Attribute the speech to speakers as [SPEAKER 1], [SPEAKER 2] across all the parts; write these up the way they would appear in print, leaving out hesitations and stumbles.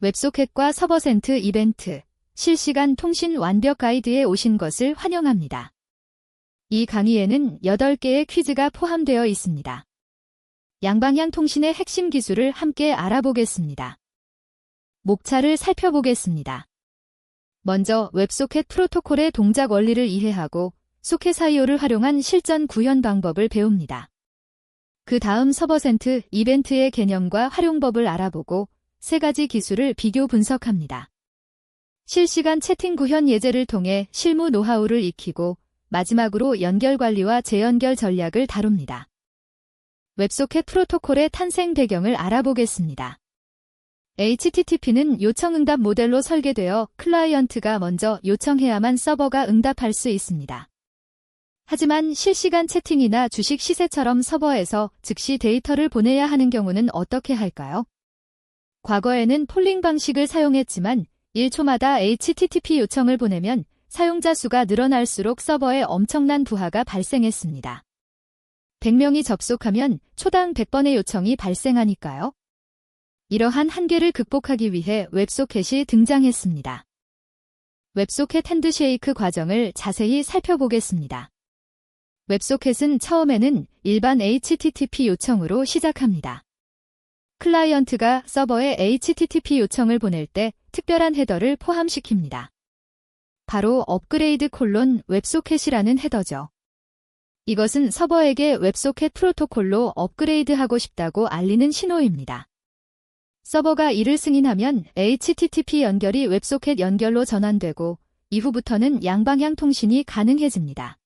[SPEAKER 1] 웹소켓과 서버센트 이벤트, 실시간 통신 완벽 가이드에 오신 것을 환영합니다. 이 강의에는 8개의 퀴즈가 포함되어 있습니다. 양방향 통신의 핵심 기술을 함께 알아보겠습니다. 목차를 살펴보겠습니다. 먼저 웹소켓 프로토콜의 동작 원리를 이해하고 소켓 I/O를 활용한 실전 구현 방법을 배웁니다. 그 다음 서버센트 이벤트의 개념과 활용법을 알아보고 3가지 기술을 비교 분석합니다. 실시간 채팅 구현 예제를 통해 실무 노하우를 익히고 마지막으로 연결 관리와 재연결 전략을 다룹니다. 웹소켓 프로토콜의 탄생 배경을 알아보겠습니다. HTTP는 요청응답 모델로 설계되어 클라이언트가 먼저 요청해야만 서버가 응답할 수 있습니다. 하지만 실시간 채팅이나 주식 시세처럼 서버에서 즉시 데이터를 보내야 하는 경우는 어떻게 할까요? 과거에는 폴링 방식을 사용했지만 1초마다 HTTP 요청을 보내면 사용자 수가 늘어날수록 서버에 엄청난 부하가 발생했습니다. 100명이 접속하면 초당 100번의 요청이 발생하니까요. 이러한 한계를 극복하기 위해 웹소켓이 등장했습니다. 웹소켓 핸드쉐이크 과정을 자세히 살펴보겠습니다. 웹소켓은 처음에는 일반 HTTP 요청으로 시작합니다. 클라이언트가 서버에 HTTP 요청을 보낼 때 특별한 헤더를 포함시킵니다. 바로 업그레이드 웹소켓이라는 헤더죠. 이것은 서버에게 웹소켓 프로토콜로 업그레이드하고 싶다고 알리는 신호입니다. 서버가 이를 승인하면 HTTP 연결이 웹소켓 연결로 전환되고 이후부터는 양방향 통신이 가능해집니다.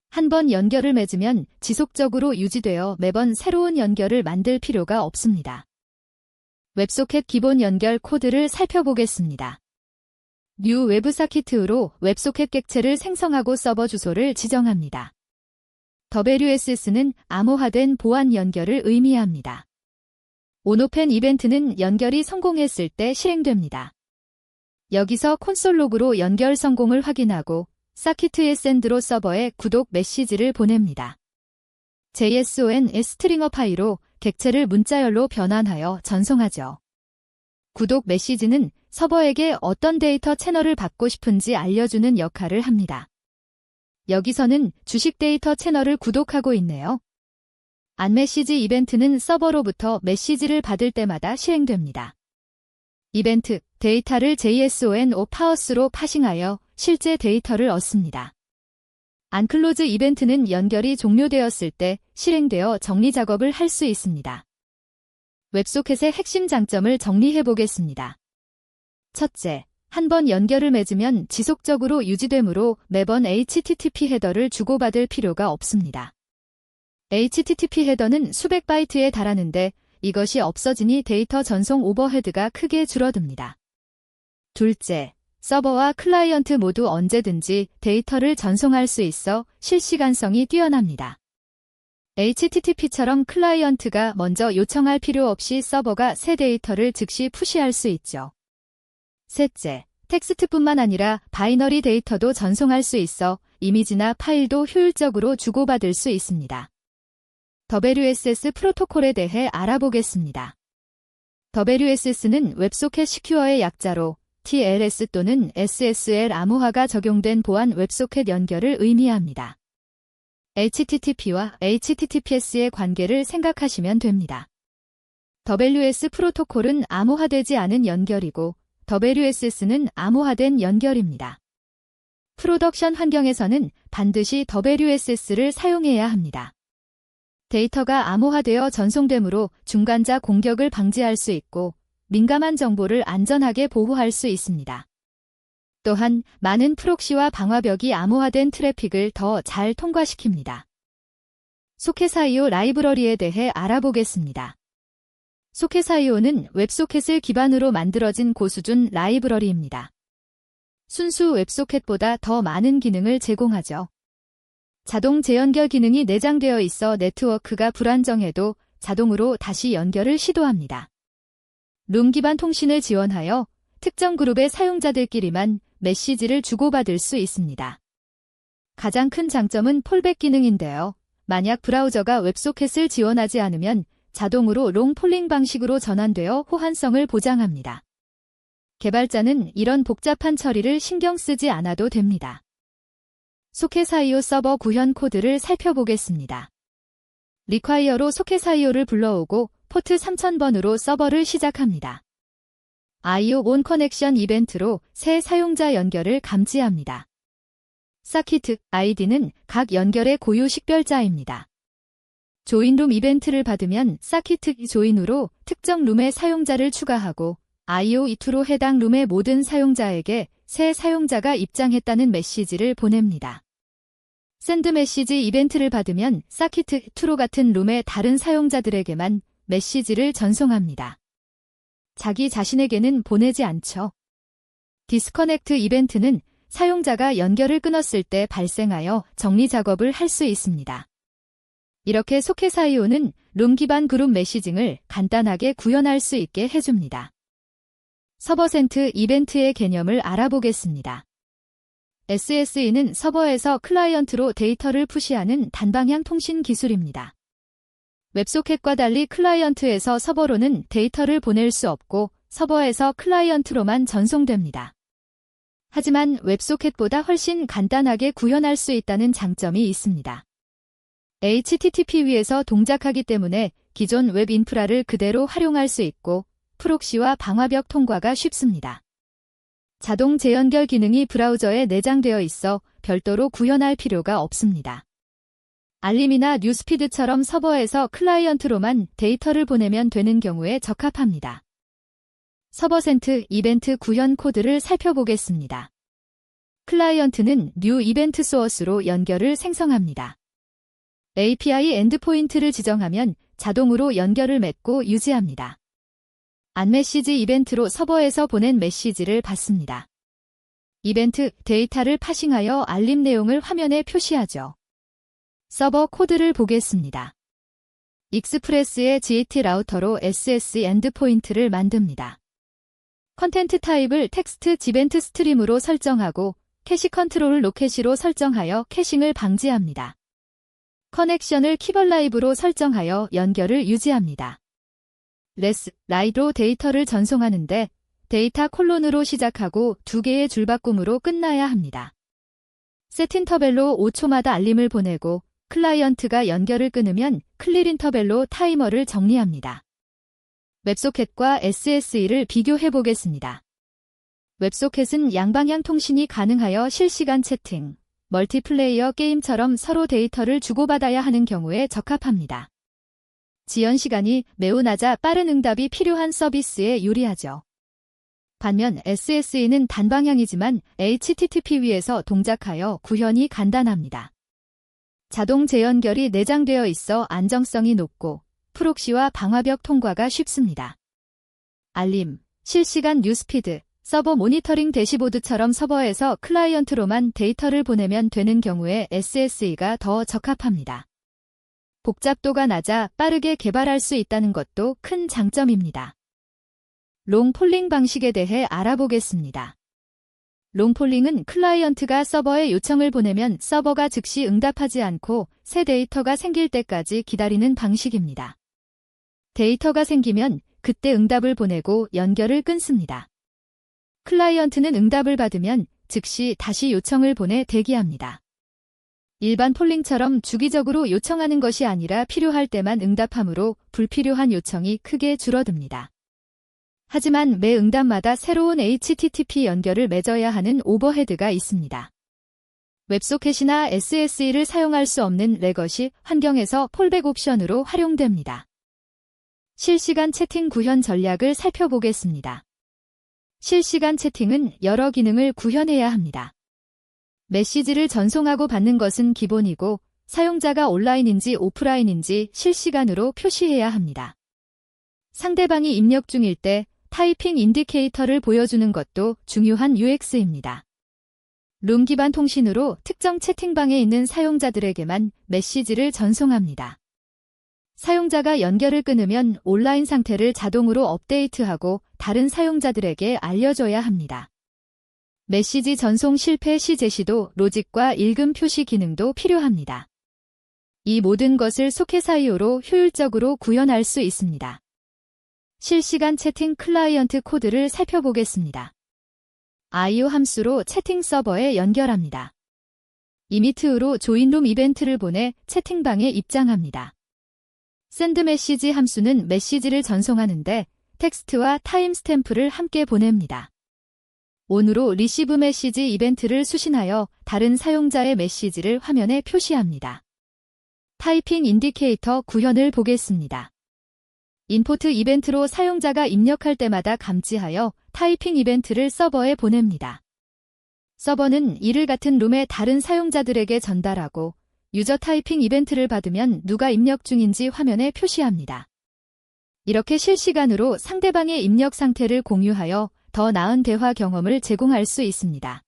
[SPEAKER 1] 한번 연결을 맺으면 지속적으로 유지되어 매번 새로운 연결을 만들 필요가 없습니다. 웹소켓 기본 연결 코드를 살펴보겠습니다. 뉴 웹사키트로 웹소켓 객체를 생성하고 서버 주소를 지정합니다. WSS는 암호화된 보안 연결을 의미합니다. 온오펜 이벤트는 연결이 성공했을 때 실행됩니다. 여기서 콘솔 로그로 연결 성공을 확인하고 사키트의 샌드로 서버에 구독 메시지를 보냅니다. JSON 스트링어 파일로 객체를 문자열로 변환하여 전송하죠. 구독 메시지는 서버에게 어떤 데이터 채널을 받고 싶은지 알려주는 역할을 합니다. 여기서는 주식 데이터 채널을 구독하고 있네요. 안메시지 이벤트는 서버로부터 메시지를 받을 때마다 실행됩니다. 이벤트, 데이터를 JSON 파워스로 파싱하여 실제 데이터를 얻습니다. 안클로즈 이벤트는 연결이 종료되었을 때 실행되어 정리 작업을 할 수 있습니다. 웹소켓의 핵심 장점을 정리해 보겠습니다. 첫째, 한번 연결을 맺으면 지속적으로 유지되므로 매번 HTTP 헤더를 주고받을 필요가 없습니다. HTTP 헤더는 수백 바이트에 달하는데 이것이 없어지니 데이터 전송 오버헤드가 크게 줄어듭니다. 둘째, 서버와 클라이언트 모두 언제든지 데이터를 전송할 수 있어 실시간성이 뛰어납니다. HTTP처럼 클라이언트가 먼저 요청할 필요 없이 서버가 새 데이터를 즉시 푸시할 수 있죠. 셋째, 텍스트뿐만 아니라 바이너리 데이터도 전송할 수 있어 이미지나 파일도 효율적으로 주고받을 수 있습니다. WSS 프로토콜에 대해 알아보겠습니다. WSS는 웹소켓 시큐어의 약자로 TLS 또는 SSL 암호화가 적용된 보안 웹소켓 연결을 의미합니다. HTTP와 HTTPS의 관계를 생각하시면 됩니다. WS 프로토콜은 암호화되지 않은 연결이고 WSS는 암호화된 연결입니다. 프로덕션 환경에서는 반드시 WSS를 사용해야 합니다. 데이터가 암호화되어 전송되므로 중간자 공격을 방지할 수 있고 민감한 정보를 안전하게 보호할 수 있습니다. 또한 많은 프록시와 방화벽이 암호화된 트래픽을 더 잘 통과시킵니다. 소켓 I/O 라이브러리에 대해 알아보겠습니다. 소켓 I/O는 웹소켓을 기반으로 만들어진 고수준 라이브러리입니다. 순수 웹소켓보다 더 많은 기능을 제공하죠. 자동 재연결 기능이 내장되어 있어 네트워크가 불안정해도 자동으로 다시 연결을 시도합니다. 룸 기반 통신을 지원하여 특정 그룹의 사용자들끼리만 메시지를 주고받을 수 있습니다. 가장 큰 장점은 폴백 기능인데요. 만약 브라우저가 웹소켓을 지원하지 않으면 자동으로 롱 폴링 방식으로 전환되어 호환성을 보장합니다. 개발자는 이런 복잡한 처리를 신경 쓰지 않아도 됩니다. 소켓.io 서버 구현 코드를 살펴보겠습니다. require로 소켓.io를 불러오고 포트 3000번으로 서버를 시작합니다. IO on 커넥션 이벤트로 새 사용자 연결을 감지합니다. 서킷 ID는 각 연결의 고유 식별자입니다. 조인룸 이벤트를 받으면 서킷 조인으로 특정 룸의 사용자를 추가하고 IO2로 해당 룸의 모든 사용자에게 새 사용자가 입장했다는 메시지를 보냅니다. 샌드 메시지 이벤트를 받으면 서킷2로 같은 룸의 다른 사용자들에게만 메시지를 전송합니다. 자기 자신에게는 보내지 않죠. 디스커넥트 이벤트는 사용자가 연결을 끊었을 때 발생하여 정리 작업을 할 수 있습니다. 이렇게 소켓.io는 룸 기반 그룹 메시징을 간단하게 구현할 수 있게 해줍니다. 서버센트 이벤트의 개념을 알아보겠습니다. SSE는 서버에서 클라이언트로 데이터를 푸시하는 단방향 통신 기술입니다. 웹소켓과 달리 클라이언트에서 서버로는 데이터를 보낼 수 없고 서버에서 클라이언트로만 전송됩니다. 하지만 웹소켓보다 훨씬 간단하게 구현할 수 있다는 장점이 있습니다. HTTP 위에서 동작하기 때문에 기존 웹 인프라를 그대로 활용할 수 있고 프록시와 방화벽 통과가 쉽습니다. 자동 재연결 기능이 브라우저에 내장되어 있어 별도로 구현할 필요가 없습니다. 알림이나 뉴스피드처럼 서버에서 클라이언트로만 데이터를 보내면 되는 경우에 적합합니다. 서버센트 이벤트 구현 코드를 살펴보겠습니다. 클라이언트는 뉴 이벤트 소어스로 연결을 생성합니다. API 엔드포인트를 지정하면 자동으로 연결을 맺고 유지합니다. 안메시지 이벤트로 서버에서 보낸 메시지를 받습니다. 이벤트 데이터를 파싱하여 알림 내용을 화면에 표시하죠. 서버 코드를 보겠습니다. 익스프레스의 GT 라우터로 SSE 엔드포인트를 만듭니다. 컨텐트 타입을 텍스트 지벤트 스트림으로 설정하고 캐시 컨트롤 로켓으로 설정하여 캐싱을 방지합니다. 커넥션을 키벌라이브로 설정하여 연결을 유지합니다. 레스, 라이트로 데이터를 전송하는데 데이터 콜론으로 시작하고 2개의 줄바꿈으로 끝나야 합니다. 셋 인터벨로 5초마다 알림을 보내고 클라이언트가 연결을 끊으면 클릴 인터벨로 타이머를 정리합니다. 웹소켓과 SSE를 비교해 보겠습니다. 웹소켓은 양방향 통신이 가능하여 실시간 채팅, 멀티플레이어 게임처럼 서로 데이터를 주고받아야 하는 경우에 적합합니다. 지연 시간이 매우 낮아 빠른 응답이 필요한 서비스에 유리하죠. 반면 SSE는 단방향이지만 HTTP 위에서 동작하여 구현이 간단합니다. 자동 재연결이 내장되어 있어 안정성이 높고 프록시와 방화벽 통과가 쉽습니다. 알림, 실시간 뉴스피드, 서버 모니터링 대시보드처럼 서버에서 클라이언트로만 데이터를 보내면 되는 경우에 SSE가 더 적합합니다. 복잡도가 낮아 빠르게 개발할 수 있다는 것도 큰 장점입니다. 롱폴링 방식에 대해 알아보겠습니다. 롱폴링은 클라이언트가 서버에 요청을 보내면 서버가 즉시 응답하지 않고 새 데이터가 생길 때까지 기다리는 방식입니다. 데이터가 생기면 그때 응답을 보내고 연결을 끊습니다. 클라이언트는 응답을 받으면 즉시 다시 요청을 보내 대기합니다. 일반 폴링처럼 주기적으로 요청하는 것이 아니라 필요할 때만 응답하므로 불필요한 요청이 크게 줄어듭니다. 하지만 매 응답마다 새로운 HTTP 연결을 맺어야 하는 오버헤드가 있습니다. 웹소켓이나 SSE를 사용할 수 없는 레거시 환경에서 폴백 옵션으로 활용됩니다. 실시간 채팅 구현 전략을 살펴보겠습니다. 실시간 채팅은 여러 기능을 구현해야 합니다. 메시지를 전송하고 받는 것은 기본이고 사용자가 온라인인지 오프라인인지 실시간으로 표시해야 합니다. 상대방이 입력 중일 때 타이핑 인디케이터를 보여주는 것도 중요한 UX입니다. 룸 기반 통신으로 특정 채팅방에 있는 사용자들에게만 메시지를 전송합니다. 사용자가 연결을 끊으면 온라인 상태를 자동으로 업데이트하고 다른 사용자들에게 알려줘야 합니다. 메시지 전송 실패 시 제시도 로직과 읽음 표시 기능도 필요합니다. 이 모든 것을 소켓.io로 효율적으로 구현할 수 있습니다. 실시간 채팅 클라이언트 코드를 살펴보겠습니다. IO 함수로 채팅 서버에 연결합니다. 이미트로 조인룸 이벤트를 보내 채팅방에 입장합니다. 샌드메시지 함수는 메시지를 전송하는데 텍스트와 타임스탬프를 함께 보냅니다. on으로 리시브 메시지 이벤트를 수신하여 다른 사용자의 메시지를 화면에 표시합니다. 타이핑 인디케이터 구현을 보겠습니다. 인포트 이벤트로 사용자가 입력할 때마다 감지하여 타이핑 이벤트를 서버에 보냅니다. 서버는 이를 같은 룸의 다른 사용자들에게 전달하고 유저 타이핑 이벤트를 받으면 누가 입력 중인지 화면에 표시합니다. 이렇게 실시간으로 상대방의 입력 상태를 공유하여 더 나은 대화 경험을 제공할 수 있습니다.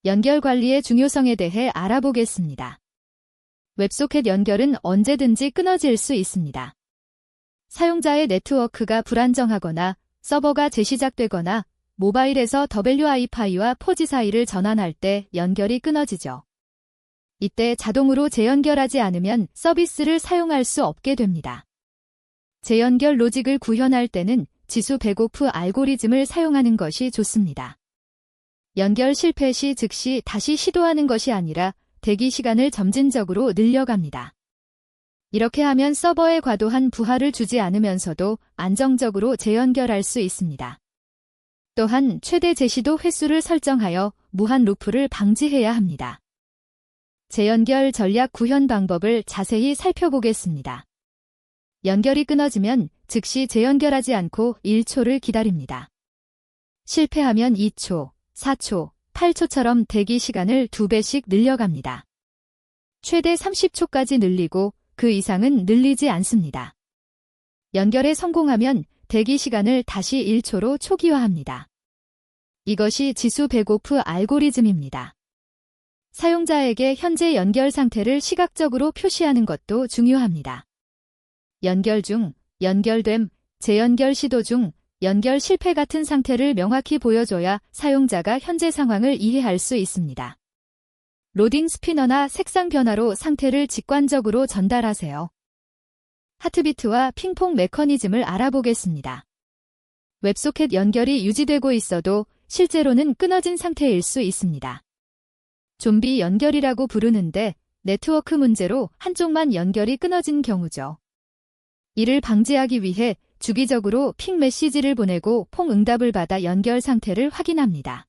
[SPEAKER 1] 연결 관리의 중요성에 대해 알아보겠습니다. 웹소켓 연결은 언제든지 끊어질 수 있습니다. 사용자의 네트워크가 불안정하거나 서버가 재시작되거나 모바일에서 WiFi와 4G 사이를 전환할 때 연결이 끊어지죠. 이때 자동으로 재연결하지 않으면 서비스를 사용할 수 없게 됩니다. 재연결 로직을 구현할 때는 지수 백오프 알고리즘을 사용하는 것이 좋습니다. 연결 실패 시 즉시 다시 시도하는 것이 아니라 대기 시간을 점진적으로 늘려갑니다. 이렇게 하면 서버에 과도한 부하를 주지 않으면서도 안정적으로 재연결할 수 있습니다. 또한 최대 재시도 횟수를 설정하여 무한 루프를 방지해야 합니다. 재연결 전략 구현 방법을 자세히 살펴보겠습니다. 연결이 끊어지면 즉시 재연결하지 않고 1초를 기다립니다. 실패하면 2초, 4초, 8초처럼 대기 시간을 2배씩 늘려갑니다. 최대 30초까지 늘리고 그 이상은 늘리지 않습니다. 연결에 성공하면 대기 시간을 다시 1초로 초기화합니다. 이것이 지수 백오프 알고리즘입니다. 사용자에게 현재 연결 상태를 시각적으로 표시하는 것도 중요합니다. 연결 중, 연결됨, 재연결 시도 중, 연결 실패 같은 상태를 명확히 보여줘야 사용자가 현재 상황을 이해할 수 있습니다. 로딩 스피너나 색상 변화로 상태를 직관적으로 전달하세요. 하트비트와 핑퐁 메커니즘을 알아보겠습니다. 웹소켓 연결이 유지되고 있어도 실제로는 끊어진 상태일 수 있습니다. 좀비 연결이라고 부르는데 네트워크 문제로 한쪽만 연결이 끊어진 경우죠. 이를 방지하기 위해 주기적으로 핑 메시지를 보내고 퐁 응답을 받아 연결 상태를 확인합니다.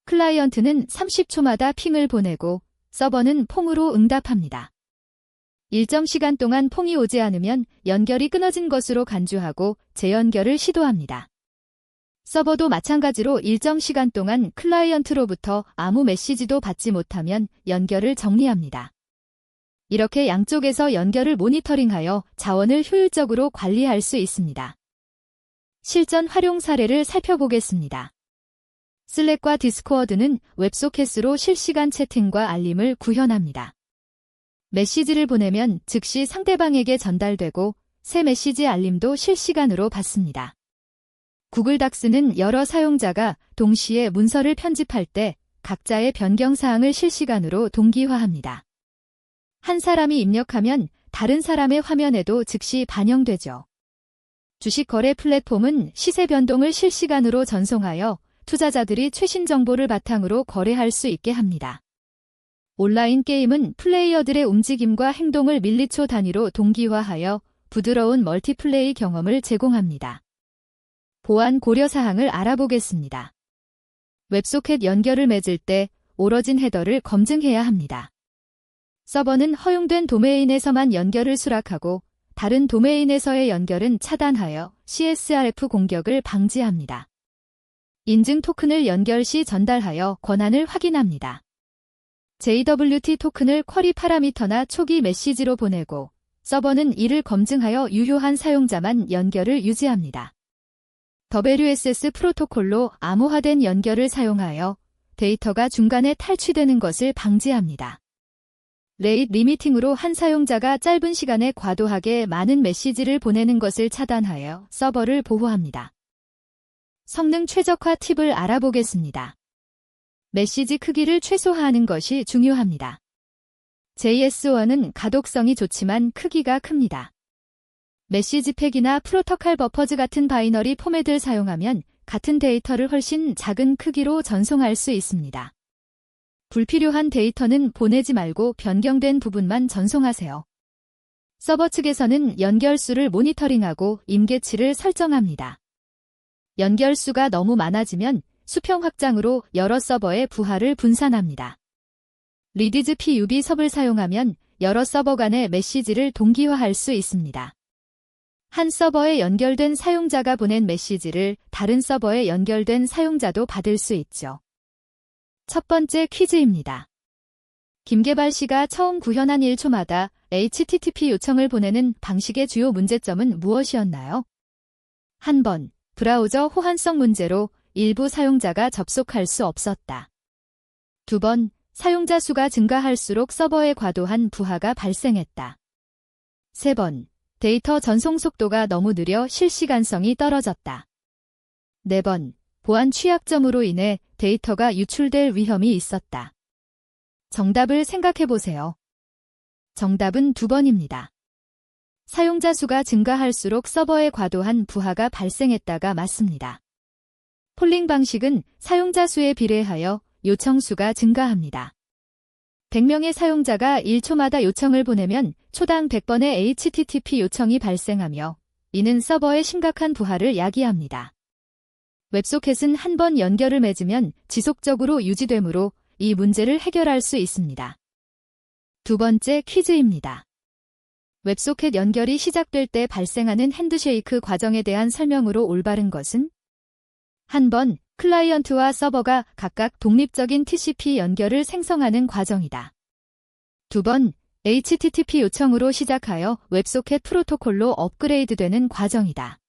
[SPEAKER 1] 클라이언트는 30초마다 핑을 보내고 서버는 퐁으로 응답합니다. 일정 시간 동안 퐁이 오지 않으면 연결이 끊어진 것으로 간주하고 재연결을 시도합니다. 서버도 마찬가지로 일정 시간 동안 클라이언트로부터 아무 메시지도 받지 못하면 연결을 정리합니다. 이렇게 양쪽에서 연결을 모니터링하여 자원을 효율적으로 관리할 수 있습니다. 실전 활용 사례를 살펴보겠습니다. 슬랙과 디스코어드는 웹소켓으로 실시간 채팅과 알림을 구현합니다. 메시지를 보내면 즉시 상대방에게 전달되고 새 메시지 알림도 실시간으로 받습니다. 구글 닥스는 여러 사용자가 동시에 문서를 편집할 때 각자의 변경 사항을 실시간으로 동기화합니다. 한 사람이 입력하면 다른 사람의 화면에도 즉시 반영되죠. 주식 거래 플랫폼은 시세 변동을 실시간으로 전송하여 투자자들이 최신 정보를 바탕으로 거래할 수 있게 합니다. 온라인 게임은 플레이어들의 움직임과 행동을 밀리초 단위로 동기화하여 부드러운 멀티플레이 경험을 제공합니다. 보안 고려 사항을 알아보겠습니다. 웹소켓 연결을 맺을 때 오러진 헤더를 검증해야 합니다. 서버는 허용된 도메인에서만 연결을 수락하고 다른 도메인에서의 연결은 차단하여 CSRF 공격을 방지합니다. 인증 토큰을 연결 시 전달하여 권한을 확인합니다. JWT 토큰을 쿼리 파라미터나 초기 메시지로 보내고 서버는 이를 검증하여 유효한 사용자만 연결을 유지합니다. WSS 프로토콜로 암호화된 연결을 사용하여 데이터가 중간에 탈취되는 것을 방지합니다. 레이트 리미팅으로 한 사용자가 짧은 시간에 과도하게 많은 메시지를 보내는 것을 차단하여 서버를 보호합니다. 성능 최적화 팁을 알아보겠습니다. 메시지 크기를 최소화하는 것이 중요합니다. JS1은 가독성이 좋지만 크기가 큽니다. 메시지팩이나 프로토콜 버퍼즈 같은 바이너리 포맷을 사용하면 같은 데이터를 훨씬 작은 크기로 전송할 수 있습니다. 불필요한 데이터는 보내지 말고 변경된 부분만 전송하세요. 서버 측에서는 연결수를 모니터링하고 임계치를 설정합니다. 연결수가 너무 많아지면 수평 확장으로 여러 서버의 부하를 분산합니다. 리디즈 PUB 섭을 사용하면 여러 서버 간의 메시지를 동기화할 수 있습니다. 한 서버에 연결된 사용자가 보낸 메시지를 다른 서버에 연결된 사용자도 받을 수 있죠. 첫 번째 퀴즈입니다. 김계발 씨가 처음 구현한 1초마다 HTTP 요청을 보내는 방식의 주요 문제점은 무엇이었나요? 한 번, 브라우저 호환성 문제로 일부 사용자가 접속할 수 없었다. 두 번, 사용자 수가 증가할수록 서버에 과도한 부하가 발생했다. 세 번, 데이터 전송 속도가 너무 느려 실시간성이 떨어졌다. 네 번, 보안 취약점으로 인해 데이터가 유출될 위험이 있었다. 정답을 생각해보세요. 정답은 2번입니다. 사용자 수가 증가할수록 서버에 과도한 부하가 발생했다가 맞습니다. 폴링 방식은 사용자 수에 비례하여 요청 수가 증가합니다. 100명의 사용자가 1초마다 요청을 보내면 초당 100번의 HTTP 요청이 발생하며 이는 서버에 심각한 부하를 야기합니다. 웹소켓은 한 번 연결을 맺으면 지속적으로 유지되므로 이 문제를 해결할 수 있습니다. 두 번째 퀴즈입니다. 웹소켓 연결이 시작될 때 발생하는 핸드쉐이크 과정에 대한 설명으로 올바른 것은? 한 번, 클라이언트와 서버가 각각 독립적인 TCP 연결을 생성하는 과정이다. 두 번, HTTP 요청으로 시작하여 웹소켓 프로토콜로 업그레이드되는 과정이다.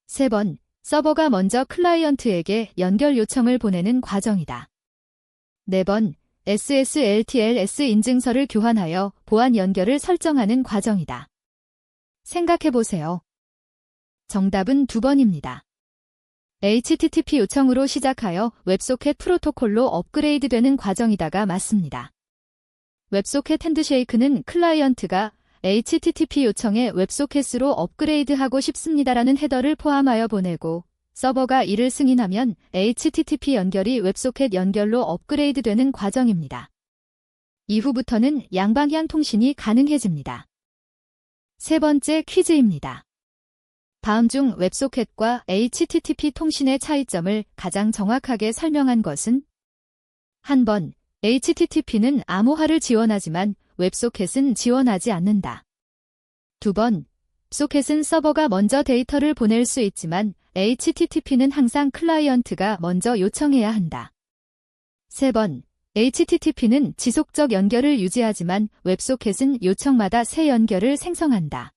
[SPEAKER 1] 세 번, 서버가 먼저 클라이언트에게 연결 요청을 보내는 과정이다. 네 번, SSL/TLS 인증서를 교환하여 보안 연결을 설정하는 과정이다. 생각해보세요. 정답은 2번입니다. HTTP 요청으로 시작하여 웹소켓 프로토콜로 업그레이드되는 과정이다가 맞습니다. 웹소켓 핸드쉐이크는 클라이언트가 HTTP 요청에 웹소켓으로 업그레이드하고 싶습니다라는 헤더를 포함하여 보내고 서버가 이를 승인하면 HTTP 연결이 웹소켓 연결로 업그레이드되는 과정입니다. 이후부터는 양방향 통신이 가능해집니다. 세 번째 퀴즈입니다. 다음 중 웹소켓과 HTTP 통신의 차이점을 가장 정확하게 설명한 것은? 한 번, HTTP는 암호화를 지원하지만 웹소켓은 지원하지 않는다. 두 번, 소켓은 서버가 먼저 데이터를 보낼 수 있지만 HTTP는 항상 클라이언트가 먼저 요청해야 한다. 세 번, HTTP는 지속적 연결을 유지하지만 웹소켓은 요청마다 새 연결을 생성한다.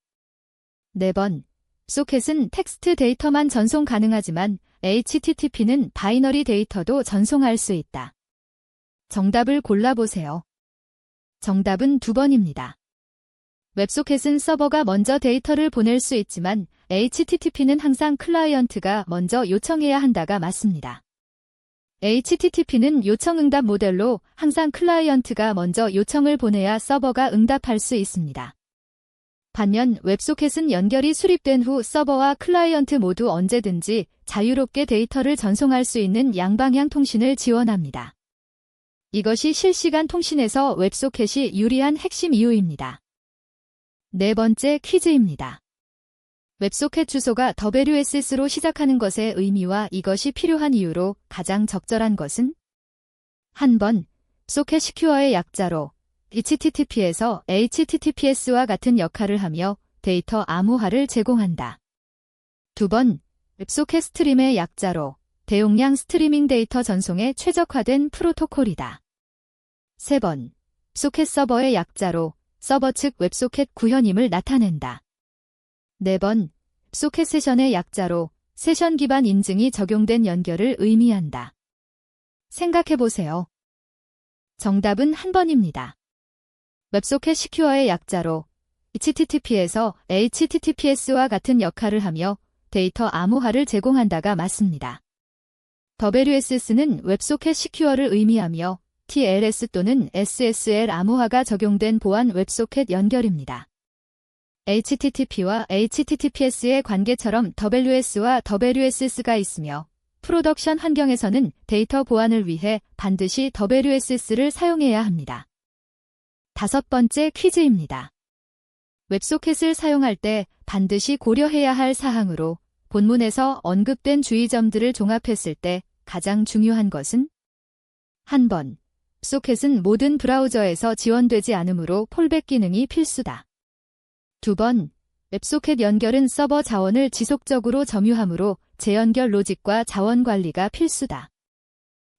[SPEAKER 1] 네 번, 소켓은 텍스트 데이터만 전송 가능하지만 HTTP는 바이너리 데이터도 전송할 수 있다. 정답을 골라보세요. 정답은 2번입니다. 웹소켓은 서버가 먼저 데이터를 보낼 수 있지만 HTTP는 항상 클라이언트가 먼저 요청해야 한다가 맞습니다. HTTP는 요청 응답 모델로 항상 클라이언트가 먼저 요청을 보내야 서버가 응답할 수 있습니다. 반면 웹소켓은 연결이 수립된 후 서버와 클라이언트 모두 언제든지 자유롭게 데이터를 전송할 수 있는 양방향 통신을 지원합니다. 이것이 실시간 통신에서 웹소켓이 유리한 핵심 이유입니다. 네 번째 퀴즈입니다. 웹소켓 주소가 WSS로 시작하는 것의 의미와 이것이 필요한 이유로 가장 적절한 것은? 한 번, 소켓 시큐어의 약자로 HTTP에서 HTTPS와 같은 역할을 하며 데이터 암호화를 제공한다. 두 번, 웹소켓 스트림의 약자로 대용량 스트리밍 데이터 전송에 최적화된 프로토콜이다. 세 번, 소켓 서버의 약자로 서버 측 웹소켓 구현임을 나타낸다. 네 번, 소켓 세션의 약자로 세션 기반 인증이 적용된 연결을 의미한다. 생각해보세요. 정답은 한 번입니다. 웹소켓 시큐어의 약자로 HTTP에서 HTTPS와 같은 역할을 하며 데이터 암호화를 제공한다가 맞습니다. WSS는 웹소켓 시큐어를 의미하며 TLS 또는 SSL 암호화가 적용된 보안 웹소켓 연결입니다. HTTP와 HTTPS의 관계처럼 WS와 WSS가 있으며 프로덕션 환경에서는 데이터 보안을 위해 반드시 WSS를 사용해야 합니다. 5번째 퀴즈입니다. 웹소켓을 사용할 때 반드시 고려해야 할 사항으로 본문에서 언급된 주의점들을 종합했을 때 가장 중요한 것은? 한 번, 웹소켓은 모든 브라우저에서 지원되지 않으므로 폴백 기능이 필수다. 2번, 웹소켓 연결은 서버 자원을 지속적으로 점유하므로 재연결 로직과 자원 관리가 필수다.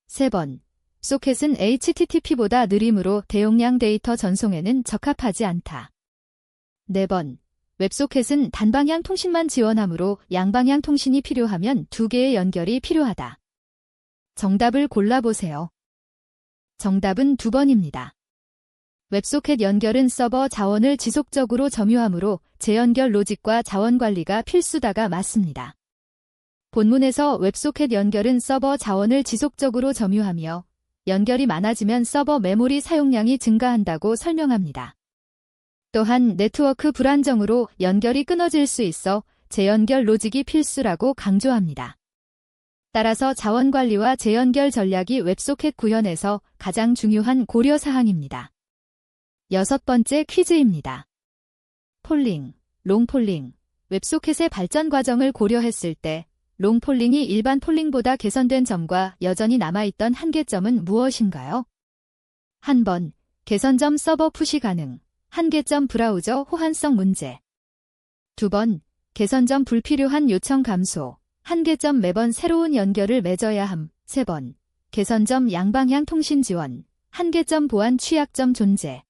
[SPEAKER 1] 3번, 웹소켓은 HTTP보다 느리므로 대용량 데이터 전송에는 적합하지 않다. 4번, 웹소켓은 단방향 통신만 지원하므로 양방향 통신이 필요하면 2개의 연결이 필요하다. 정답을 골라보세요. 정답은 2번입니다. 웹소켓 연결은 서버 자원을 지속적으로 점유하므로 재연결 로직과 자원 관리가 필수다가 맞습니다. 본문에서 웹소켓 연결은 서버 자원을 지속적으로 점유하며 연결이 많아지면 서버 메모리 사용량이 증가한다고 설명합니다. 또한 네트워크 불안정으로 연결이 끊어질 수 있어 재연결 로직이 필수라고 강조합니다. 따라서 자원 관리와 재연결 전략이 웹소켓 구현에서 가장 중요한 고려사항입니다. 6번째 퀴즈입니다. 폴링, 롱폴링, 웹소켓의 발전 과정을 고려했을 때 롱폴링이 일반 폴링보다 개선된 점과 여전히 남아있던 한계점은 무엇인가요? 한 번, 개선점 서버 푸시 가능, 한계점 브라우저 호환성 문제. 2번, 개선점 불필요한 요청 감소, 한계점 매번 새로운 연결을 맺어야 함. 3번, 개선점 양방향 통신 지원, 한계점 보안 취약점 존재.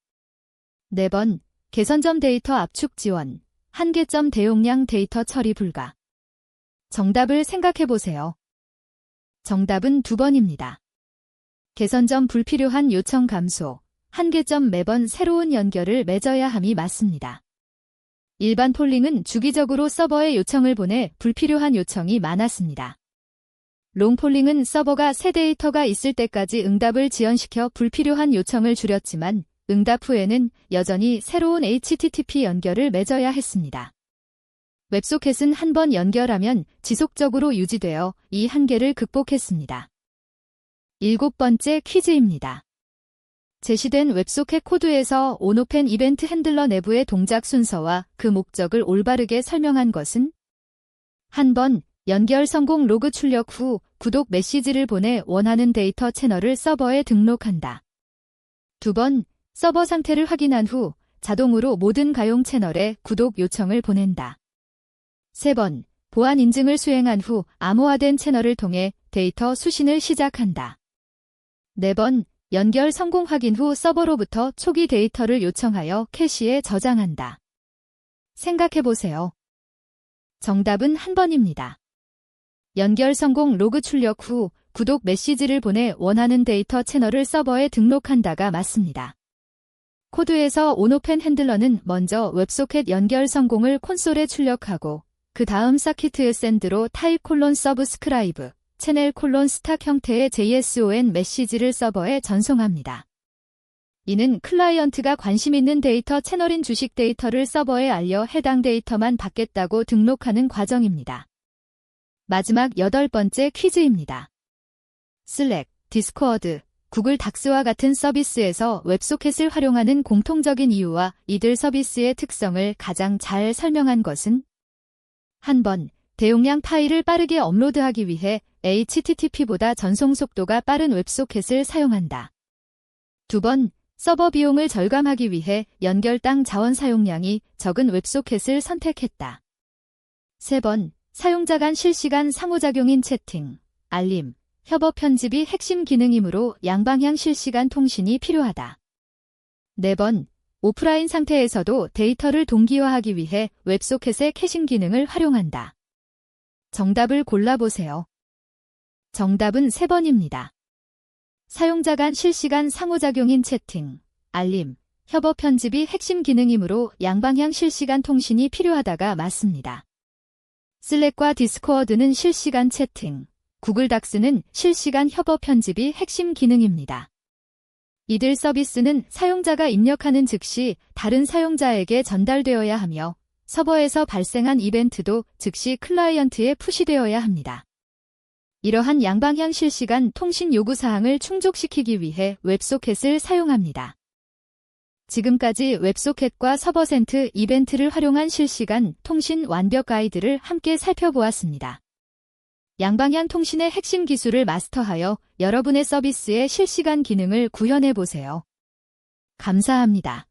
[SPEAKER 1] 4번, 개선점 데이터 압축 지원, 한계점 대용량 데이터 처리 불가. 정답을 생각해보세요. 정답은 2번입니다. 개선점 불필요한 요청 감소, 한계점 매번 새로운 연결을 맺어야 함이 맞습니다. 일반 폴링은 주기적으로 서버에 요청을 보내 불필요한 요청이 많았습니다. 롱폴링은 서버가 새 데이터가 있을 때까지 응답을 지연시켜 불필요한 요청을 줄였지만 응답 후에는 여전히 새로운 HTTP 연결을 맺어야 했습니다. 웹소켓은 한 번 연결하면 지속적으로 유지되어 이 한계를 극복했습니다. 7번째 퀴즈입니다. 제시된 웹소켓 코드에서 온오펜 이벤트 핸들러 내부의 동작 순서와 그 목적을 올바르게 설명한 것은? 한 번, 연결 성공 로그 출력 후 구독 메시지를 보내 원하는 데이터 채널을 서버에 등록한다. 2번, 서버 상태를 확인한 후 자동으로 모든 가용 채널에 구독 요청을 보낸다. 3번, 보안 인증을 수행한 후 암호화된 채널을 통해 데이터 수신을 시작한다. 4번, 연결 성공 확인 후 서버로부터 초기 데이터를 요청하여 캐시에 저장한다. 생각해보세요. 정답은 한 번입니다. 연결 성공 로그 출력 후 구독 메시지를 보내 원하는 데이터 채널을 서버에 등록한다가 맞습니다. 코드에서 온오펜 핸들러는 먼저 웹소켓 연결 성공을 콘솔에 출력하고 그 다음 서킷 샌드로 타입 서브스크라이브, 채널 스탁 형태의 JSON 메시지를 서버에 전송합니다. 이는 클라이언트가 관심 있는 데이터 채널인 주식 데이터를 서버에 알려 해당 데이터만 받겠다고 등록하는 과정입니다. 마지막 8번째 퀴즈입니다. 슬랙, 디스코어드, 구글 닥스와 같은 서비스에서 웹소켓을 활용하는 공통적인 이유와 이들 서비스의 특성을 가장 잘 설명한 것은? 한 번, 대용량 파일을 빠르게 업로드하기 위해 HTTP보다 전송 속도가 빠른 웹소켓을 사용한다. 2번, 서버 비용을 절감하기 위해 연결당 자원 사용량이 적은 웹소켓을 선택했다. 3번, 사용자 간 실시간 상호작용인 채팅, 알림, 협업 편집이 핵심 기능이므로 양방향 실시간 통신이 필요하다. 4번, 오프라인 상태에서도 데이터를 동기화하기 위해 웹소켓의 캐싱 기능을 활용한다. 정답을 골라보세요. 정답은 3번입니다. 사용자 간 실시간 상호작용인 채팅, 알림, 협업 편집이 핵심 기능이므로 양방향 실시간 통신이 필요하다가 맞습니다. 슬랙과 디스코어드는 실시간 채팅, 구글 닥스는 실시간 협업 편집이 핵심 기능입니다. 이들 서비스는 사용자가 입력하는 즉시 다른 사용자에게 전달되어야 하며 서버에서 발생한 이벤트도 즉시 클라이언트에 푸시되어야 합니다. 이러한 양방향 실시간 통신 요구사항을 충족시키기 위해 웹소켓을 사용합니다. 지금까지 웹소켓과 서버센트 이벤트를 활용한 실시간 통신 완벽 가이드를 함께 살펴보았습니다. 양방향 통신의 핵심 기술을 마스터하여 여러분의 서비스의 실시간 기능을 구현해 보세요. 감사합니다.